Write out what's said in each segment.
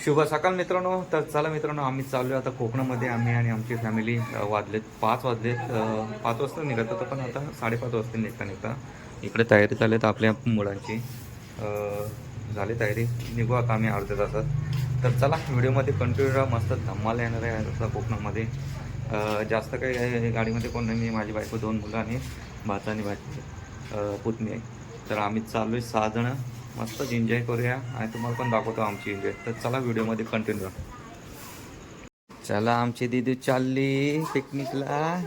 शुभ सकाळ मित्रांनो. तर चला मित्रांनो, आम्ही चाललो आता कोकणामध्ये. आम्ही आणि आमची फॅमिली वाजलेत 5 वाजलेत. 5 वाजता निघत होतं, पण आता 5:30 वाजता निघता इकडे तयारी चालली तर आपल्या मुलांची झाली तयारी. निघू आता आम्ही अर्ध्या तासात. तर चला व्हिडिओमध्ये कंटिन्यू राहा. मस्त धमाल येणार आहे आता कोकणामध्ये. जास्त काही आहे गाडीमध्ये कोण नाही, मी माझी बायको 2 मुलं आणि भाचा आणि भाची पुतणी आहे. तर आम्ही चाललो आहे 6 जण. मस्तच एन्जॉय करूया आणि तुम्हाला पण दाखवतो आमची एन्जॉय. तर चला व्हिडिओमध्ये कंटिन्यू. चला आमची दीदी चालली पिकनिकला.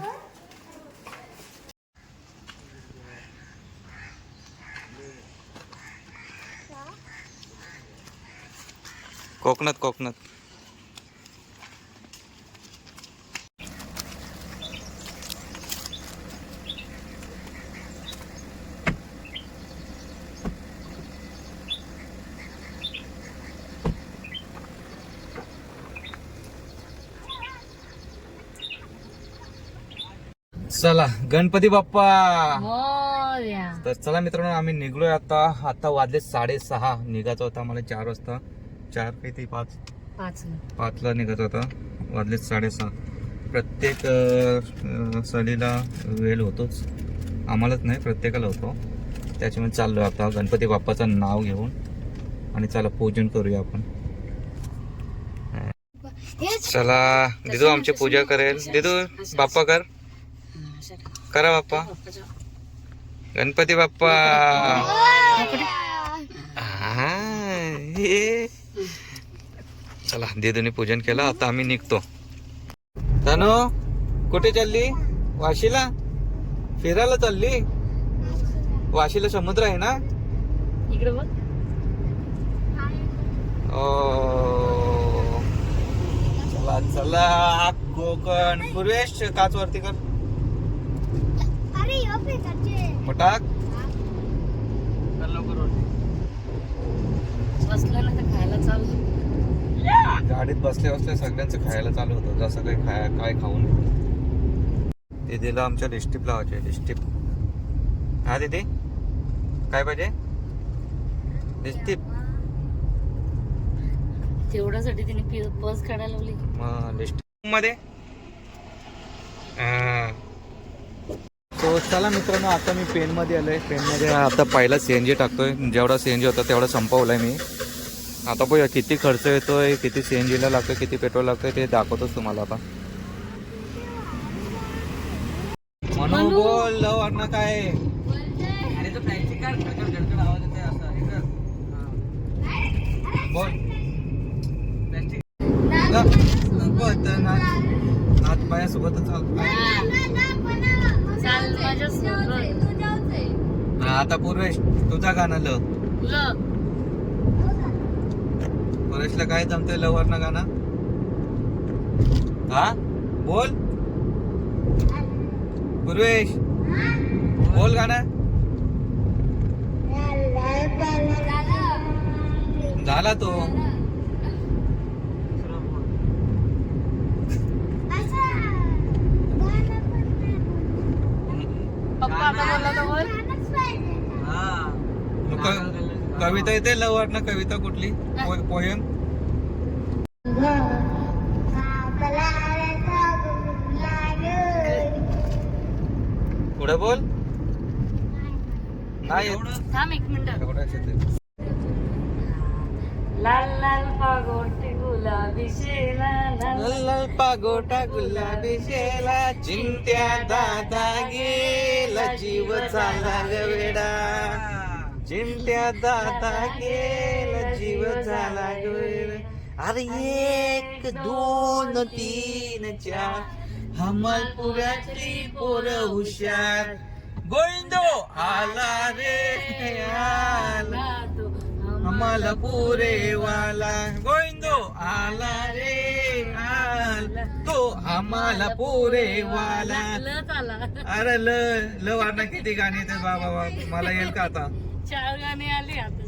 कोकणात चला गणपती बाप्पा. तर चला मित्रांनो, आम्ही निघलोय आता वाजले 6:30. निघायचं होतं आम्हाला 4 वाजता. 4 किती 5ला निघायचं होता. वाजले 6:30. प्रत्येक सहलीला वेळ होतोच, आम्हालाच नाही प्रत्येकाला होतो. त्याच्यामुळे चाललोय आता गणपती बाप्पाचं नाव घेऊन. आणि चला पूजन करूया आपण. चला दिदू आमची पूजा करेल. दिदू बाप्पा करा बाप्पा. गणपती बाप्पा. चला दिदूने पूजन केलं, आता आम्ही निघतो. तनु कुठे चालली? वाशीला फिरायला चालली. वाशीला समुद्र आहे ना इकडे बघ. चला कोकण. पूर्वेश काच वरती कर. मटाक बसलं ना तर खायला चालू. गाडीत बसल्या सगळ्यांचं खायला चालू होतं. जसं काही काय खाऊ नये. दीदीला आमच्या लिस्टिप लावायचे. लिस्टिप. हा दीदी काय पाहिजे? लिस्टिप. तेवढ्यासाठी तिने बस काढायला लावली. मग लिस्टिप मध्ये. तो चला मित्रांनो, आता मी पेनमध्ये आलोय. पेनमध्ये आता पहिला CNG टाकतोय. जेवढा CNG होता तेवढा संपवलाय मी. आता बघूया किती खर्च येतोय, किती CNG ला लागतोय, किती पेट्रोल लागतोय ते दाखवतोच तुम्हाला आता. म्हणून बोल वाटणं काय. बोल हात पायासोबतच आता. पूर्वेश तुझा गाणं ल. पूर्वेशला काय जमतंय लवरनं गाणं? हा बोल पूर्वेश, बोल गाणं. झाला तो. कविता येते लव वाटणं. कविता कुठली? पोएम. पुढे बोल. नाही थांब एक मिनिट. लाल लाल पागोटे गुलाबी शेला, लाल पागोटा गुलाबी शेला, चिंत्या दादा गेला जीव चाला गवेडा. चिंट्या दादा गेला जीव झाला गवेडा. अरे 1 2 3 4 हमालपुरातली पोरं हुशार. गोविंदो आला रे आला आम्हाला पुरे वाला. गोविंदो आला रे आला तो आम्हाला पुरे वाला. अरे ल वाटणं किती गाणी येतात बाबा. मला येईल का आता? 4 गाणी आली आता.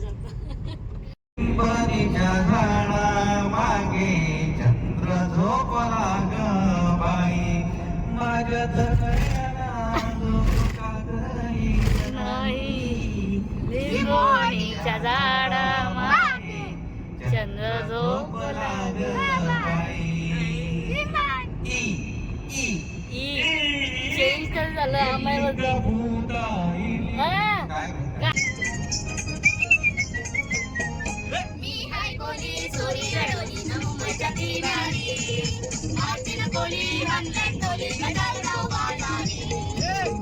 बारीच्या झाडा मागे चंद्र झोपला ग बाई. माझ्या नाही झाडा मागे चंद्र झोपला ग बाई. चेंज तर झालं आम्ही मी हाय कोली चोरी रडोली न मुंबईच्या किनारी मारतीन कोली हंड्रेड टोली गजाल गाव बाजारी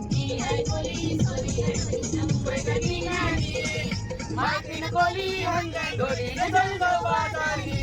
मी हाय कोली चोरी रडोली न मुंबईच्या किनारी मारतीन कोली हंड्रेड टोली गजाल गाव बाजारी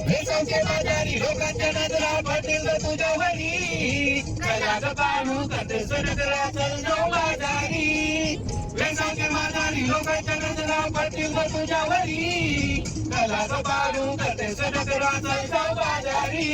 वेसांच्या बाजारी लोकांच्या नजरा पडतील तुझ्यावरी कला ग पाणू करतेस नजरा चल जाऊ बाजारी वेसांच्या बाजारी लोकांच्या नजरा पडतील तुझ्यावरी कला ग पाणू करतेस नजरा चल जाऊ बाजारी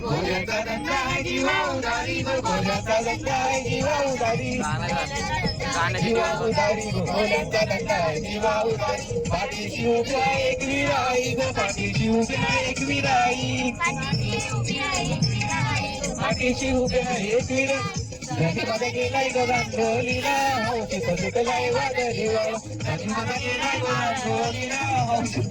गोल्याचा धंदा आहे जीवा उदारी गोल्याचा धंदा आहे जीवा उदारी जीवा उदारी गोल्याचा धंदा आहे जीवा उदारी पाठीशी उभ्या एक विराई ग पाठीशी उभ्या एक विराई पाठीशी उभ्या एक विराई नदीमध्ये गेलाय ग गांडोलीला हौशी सुटलाय वादळीवा नदीमध्ये गेलाय ग गांडोलीला हौशी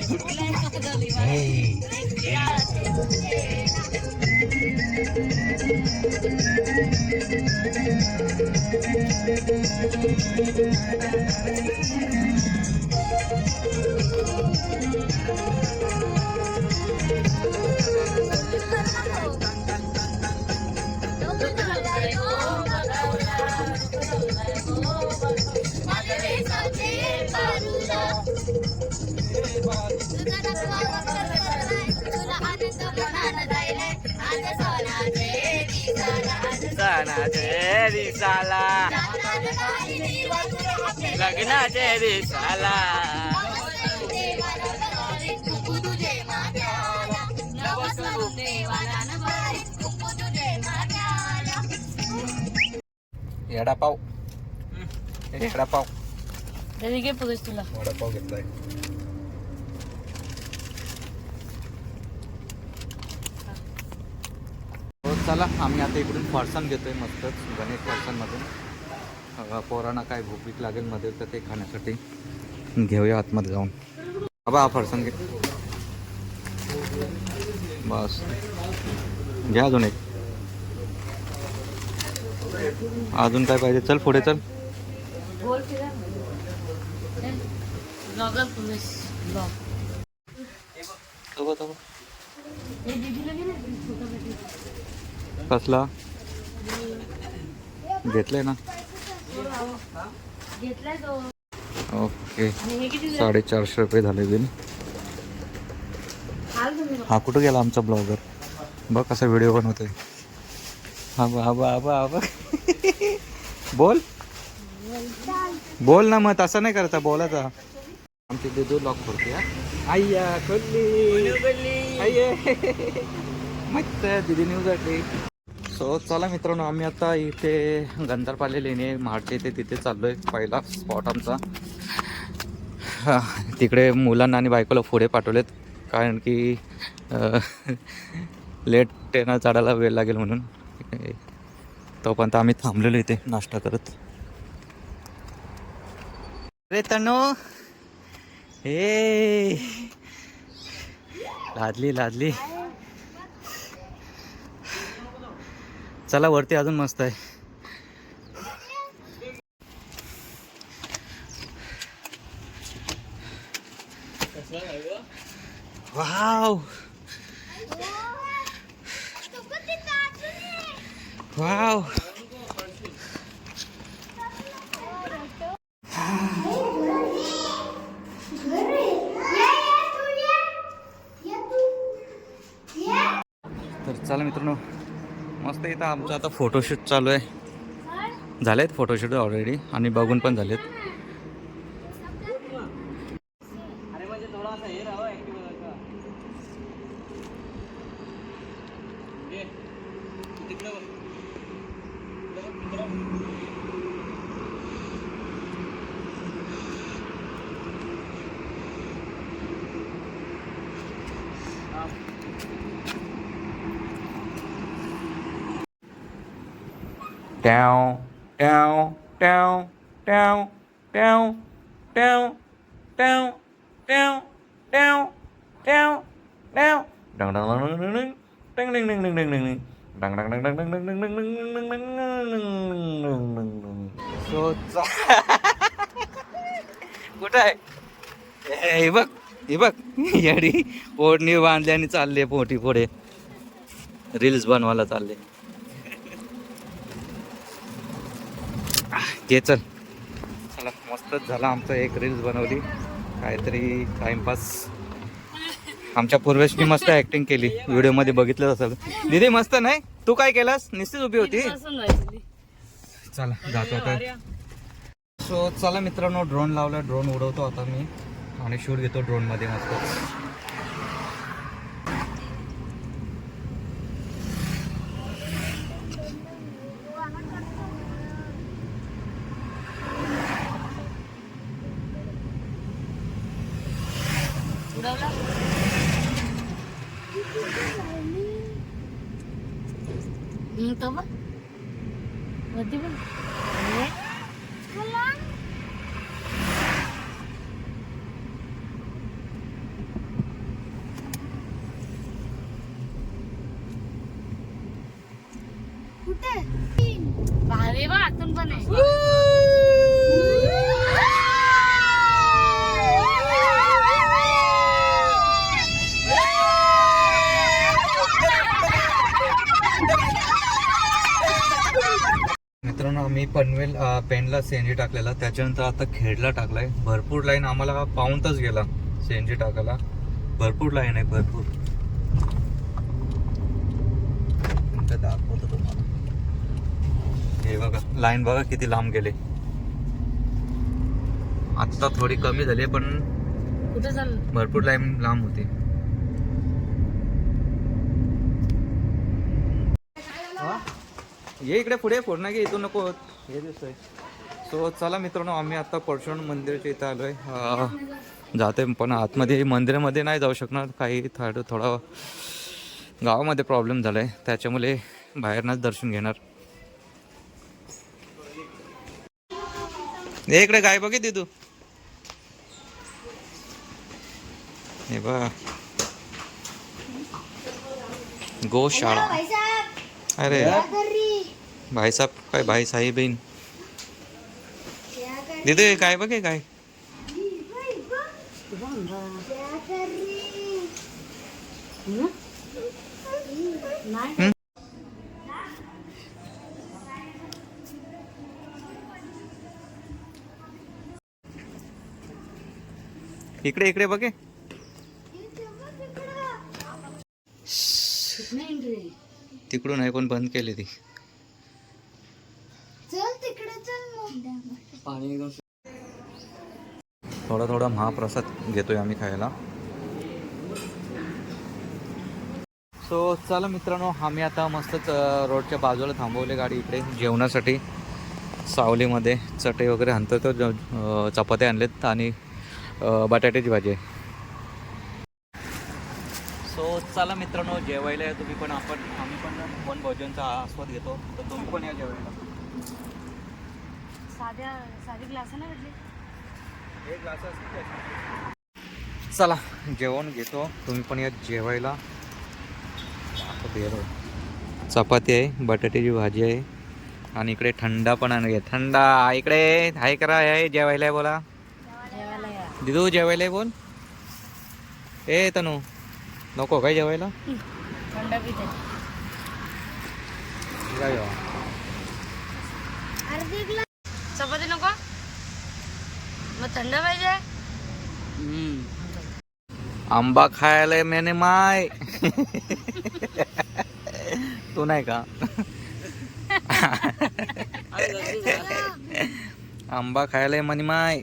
दिसाला लग्नाचे दिसाला वडापाव वडापाव घे पुरुष तुला वडापाव घेतलाय चला आम्ही आता इकडून फरसाण घेतोय मस्तच गणेश फरसाणमधून पोरांना काय भूक भीक लागेल मध्ये तर ते खाण्यासाठी घेऊया आतमध्ये जाऊन बाबा हा फरसाण घे बस घ्या अजून एक अजून काय पाहिजे चल पुढे चल कसला घेतलंय ना ओके 450 झाले बिल हा कुठं गेला आमचा ब्लॉगर बघ कसा व्हिडिओ बनवतोय हा बोल बोल ना मग तसं नाही करता बोलायचा आमची दिदू लॉक करते आय्या मस्त दिदी न्यूज वाटली सो चला मित्रांनो आम्ही आता इथे गंधारपाले लेणे महाडचे इथे तिथे चाललोय पहिला स्पॉट आमचा तिकडे मुलांना आणि बायकोला पुढे पाठवलेत कारण की लेट ट्रेन चढायला वेळ लागेल म्हणून तोपर्यंत आम्ही थांबलेलो इथे नाश्ता करत रे तनु हे लादली चला वरती अजून मस्त आहे वाव वाव तर चला मित्रांनो मस्त इथं आमचं आता फोटोशूट चालू आहे झालेत फोटोशूट ऑलरेडी आणि बघून पण झालेत ट्याव ट्याव ट्याव ट्याव ट्याव ट्याव ट्याव ट्याव ट्याव ट्याव ट्याव डंग डंग डंग डंग डंग डंग डंग डंग डंग डंग डंग डंग डंग डंग डंग डंग डंग. सो कुठं आहे हे बघ हे बघ याडी ओढणी बांधली आणि चालले पोटी पुढे रील्स बनवायला चालले. घे चल चला मस्तच झाला आमचं एक रील्स बनवली काहीतरी टाइमपास. आमच्या पूर्वेशनी मस्त ऍक्टिंग केली व्हिडिओमध्ये बघितलं असेल. दीदी मस्त नाही तू काय केलास नुसतीच उभी होती. चला जातो आता. सो चला मित्रांनो ड्रोन लावला ड्रोन उडवतो आता मी आणि शूट घेतो ड्रोन मध्ये मस्त. भारी बा आतून पण आहे. मित्रांनो आम्ही पनवेल पेनला सीएनजी टाकलेला त्याच्यानंतर आता खेडला टाकलाय. भरपूर लाईन आम्हाला पाऊन तास गेला सीएनजी टाकायला. भरपूर लाईन आहे भरपूर. दाखवतो तुम्हाला हे बघा लाईन बघा किती लांब गेले. आता थोडी कमी झाली पण कुठे चाललं भरपूर लाईन लांब होती. ये इकडे पुढे फोड ना की इथून नको हे दिसतंय. सो चला मित्रांनो आम्ही आता परशुराम मंदिराच्या इथं आलोय. जाते पण आतमध्ये मंदिरामध्ये नाही जाऊ शकणार काही थोडा गावामध्ये प्रॉब्लेम झालाय त्याच्यामुळे बाहेरनच दर्शन घेणार. इकडे गाय बघितली तू हे बा गोशाळा. अरे भाई साहब काय भाई साहेबीन दीदी काय बघे काय इकडे इकडे बघे. तिकडून आहे कोण बंद केली ती. थोडा थोडा महाप्रसाद घेतोय आम्ही खायला. सो चला मित्रांनो आम्ही आता मस्तच रोडच्या बाजूला थांबवले गाडी इकडे जेवणासाठी. सावलीमध्ये चटई वगैरे आणतो तो चपात्या आणलेत आणि बटाट्याची भाजी आहे. सो चला मित्रांनो जेवायला या तुम्ही पण. आम्ही पण वन भोजनचा आस्वाद घेतो तर तुम्ही पण या जेवायला. साधी ग्लास ना भेटली. एक ग्लास. चला जेवण घेतो तुम्ही पण या जेवायला. चपाती आहे बटाट्याची भाजी आहे आणि इकडे थंडा पण आहे. थंडा इकडे हाय करा आहे जेवायला आहे बोला. दिदू जेवायला आहे बोल. ए तनू नको काय जेवायला. थंडा पिते चपाती नको मग थंड पाहिजे. आंबा खायला मैंने माय तू नाही का आंबा खायला म्हणे माय.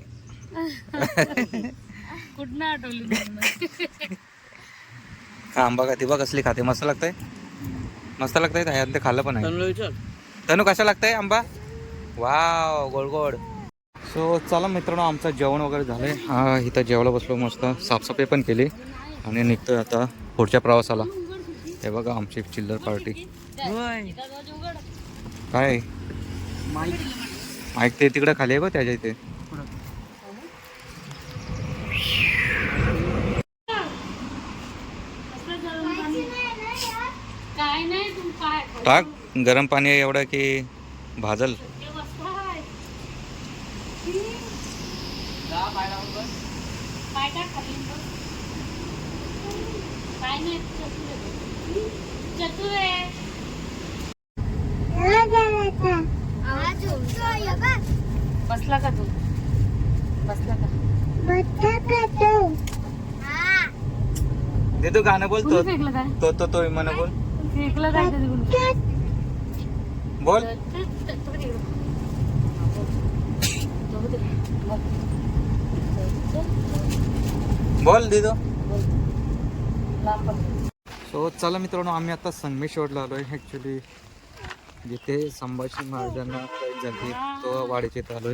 कुठनं आठवली आंबा खाते बघ कसली खाते. मस्त लागतंय मस्त लागतंय. ते खाल्लं पण आहे. तनू कशा लागतंय आंबा. वाव गोड गोड. सो चला मित्रांनो आमचं जेवण वगैरे झालंय. हा इथं जेवायला बसलो मस्त साफसफाई पण केली आणि निघतोय आता पुढच्या प्रवासाला. हे बघा आमची चिल्लर पार्टी काय माईक ते तिकडे खाली आहे बघ त्याच्या इथे. काय नाही तू काय टाक गरम पाणी एवढं की भाजल. काय टाक खाली बघ. काय नाही चतुर आहे. बसला का तू? बसला का? दे तू गाणं बोल. कुणी फेकलं काय? तो म्हणा बोल. फेकलं काय कधी कुणी? बोल. बोल दे तो. सो चला मित्रांनो, आम्ही आता संगमेश्वरला आलोय. ॲक्च्युली जिथे संभाजी महाराजांना कैद झाली तो वाडीचे इथे आलोय.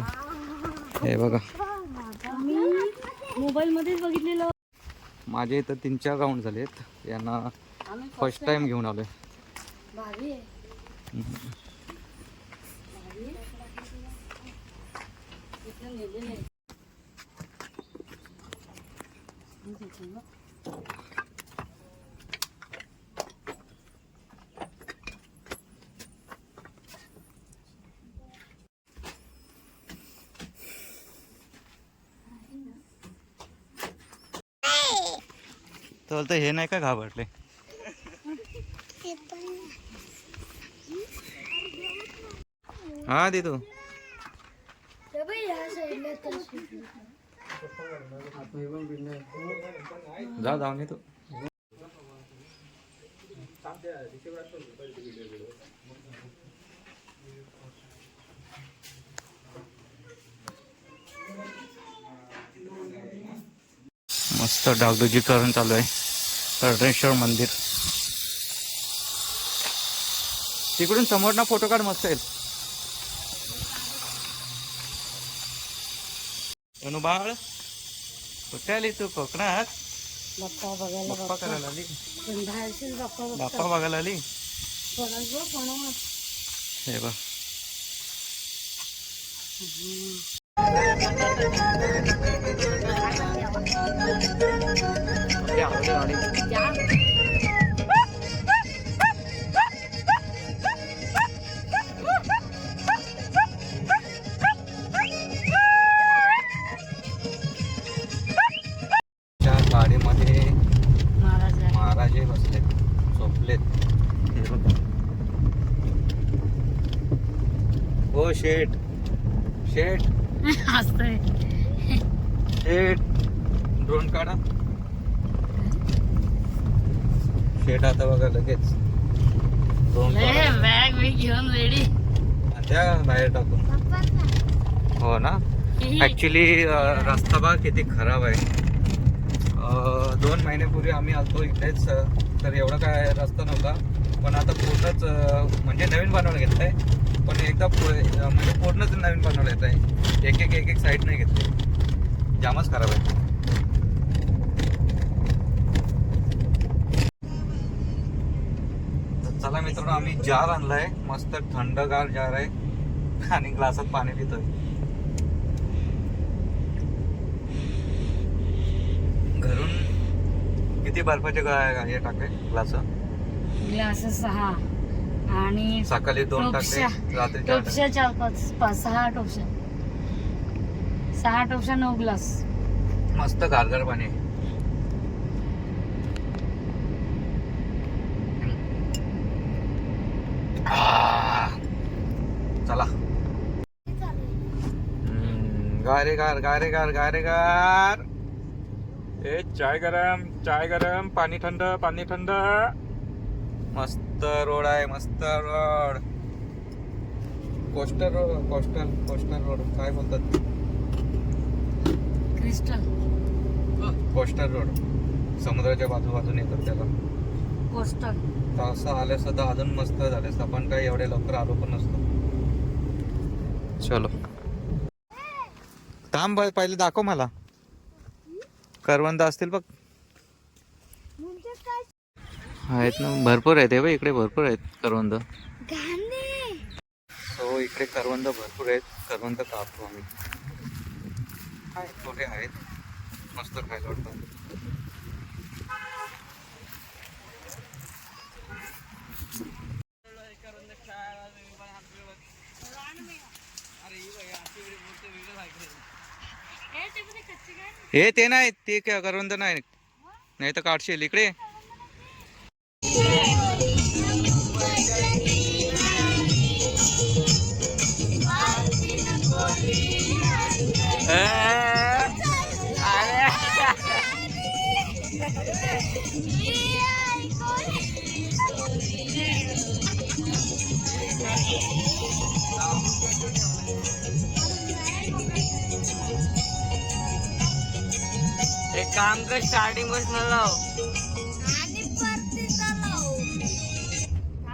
हे बघा मी मोबाईल मध्येच बघितलेलं. माझे इथं 3-4 राऊंड झालेत. यांना फर्स्ट टाइम घेऊन आलोय. भारी आहे. इथं नेलेलं आहे. तर हे नाही का घाबरले? हा दे तू. जा जाऊन ये तू. मस्त डागडुजीकरण चालू आहे. कर्णेश्वर मंदिर तिकडून समोर ना फोटो काढ मस्त आहेत. बाळ कुठे आली तू? कोकणात बाप्पा बघायला. बाप्पा करायला आली. बाहेरशीच बाप्पा बाप्पा बघायला आली. हे बघ गाडीमध्ये महाराज बसलेत, झोपलेत. हे बघ. हो शेठ शेठ हसतोय. शेठ ड्रोन काढा. शेठ आता बघा लगेच ड्रोन बॅग मी घेऊन रेडी. त्या बाहेर टाकून. हो ना. ऍक्च्युली रस्ता बघा किती खराब आहे. 2 महिन्यापूर्वी आम्ही आलतो इकडेच, तर एवढा काय रस्ता नव्हता. पण आता पूर्णच म्हणजे नवीन बनवलं घेतलंय. पण एकदा म्हणजे पूर्णच नवीन बनवलं येत आहे. एक एक साईड नाही घेतली. जामच खराब आहे. चला मित्रांनो, आम्ही जार आणलाय. मस्त थंडगार जार आहे आणि ग्लासात पाणी पितोय. घरून किती बर्फाचे हे टाकले ग्लास 6 आणि सकाळी 2 टाकले, रात्री 4 टोपशा 4-5 6 टोपशा 6 टोपशा 9 ग्लास. मस्त गारगार पाणी. चला. गारेगार गारेगार गारेगार. ए चाय गरम पाणी थंड. मस्त रोड आहे, मस्त रोड. कोस्टल रोड काय बोलतात? Coastal road. समुद्राच्या बाजूने येतात त्याला कोस्टल. असं आलं सुद्धा अजून मस्त झालं असतं. आपण काय एवढ्या लवकर आलो पण नसतो. चलो थांब, पहिले दाखव मला. करवंद असतील बघ. आहेत ना, भरपूर आहेत. इकडे भरपूर आहेत करवंद. सो इकडे करवंद भरपूर आहेत. करवंद कापतो आम्ही. थोडे आहेत, मस्त खायला वाटतं. हे ते नाही, ते काय करवंद नाही, नाही तर काढशील इकडे. एक काम कर, स्टार्टिंग पासून लाव.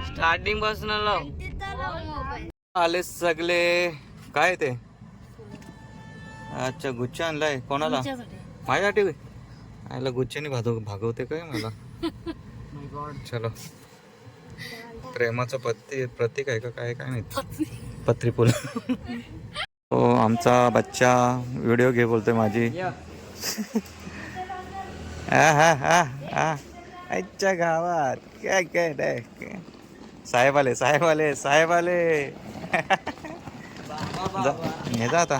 स्टार्टिंग पासून लाव. आले सगळे. काय ते? अच्छा, गुच्छ आणलाय. कोणाला? माझ्यासाठी. आयला गुच्छाने भागवते काय मला. चलो, प्रेमाचं प्रतीक आहे का काय काय माहिती. पत्री फुल. हो, आमचा बच्चा व्हिडिओ घे बोलतोय माझी. आजच्या गावात काय काय नाही. साहेब आले, साहेब आले, साहेब आले. जा आता.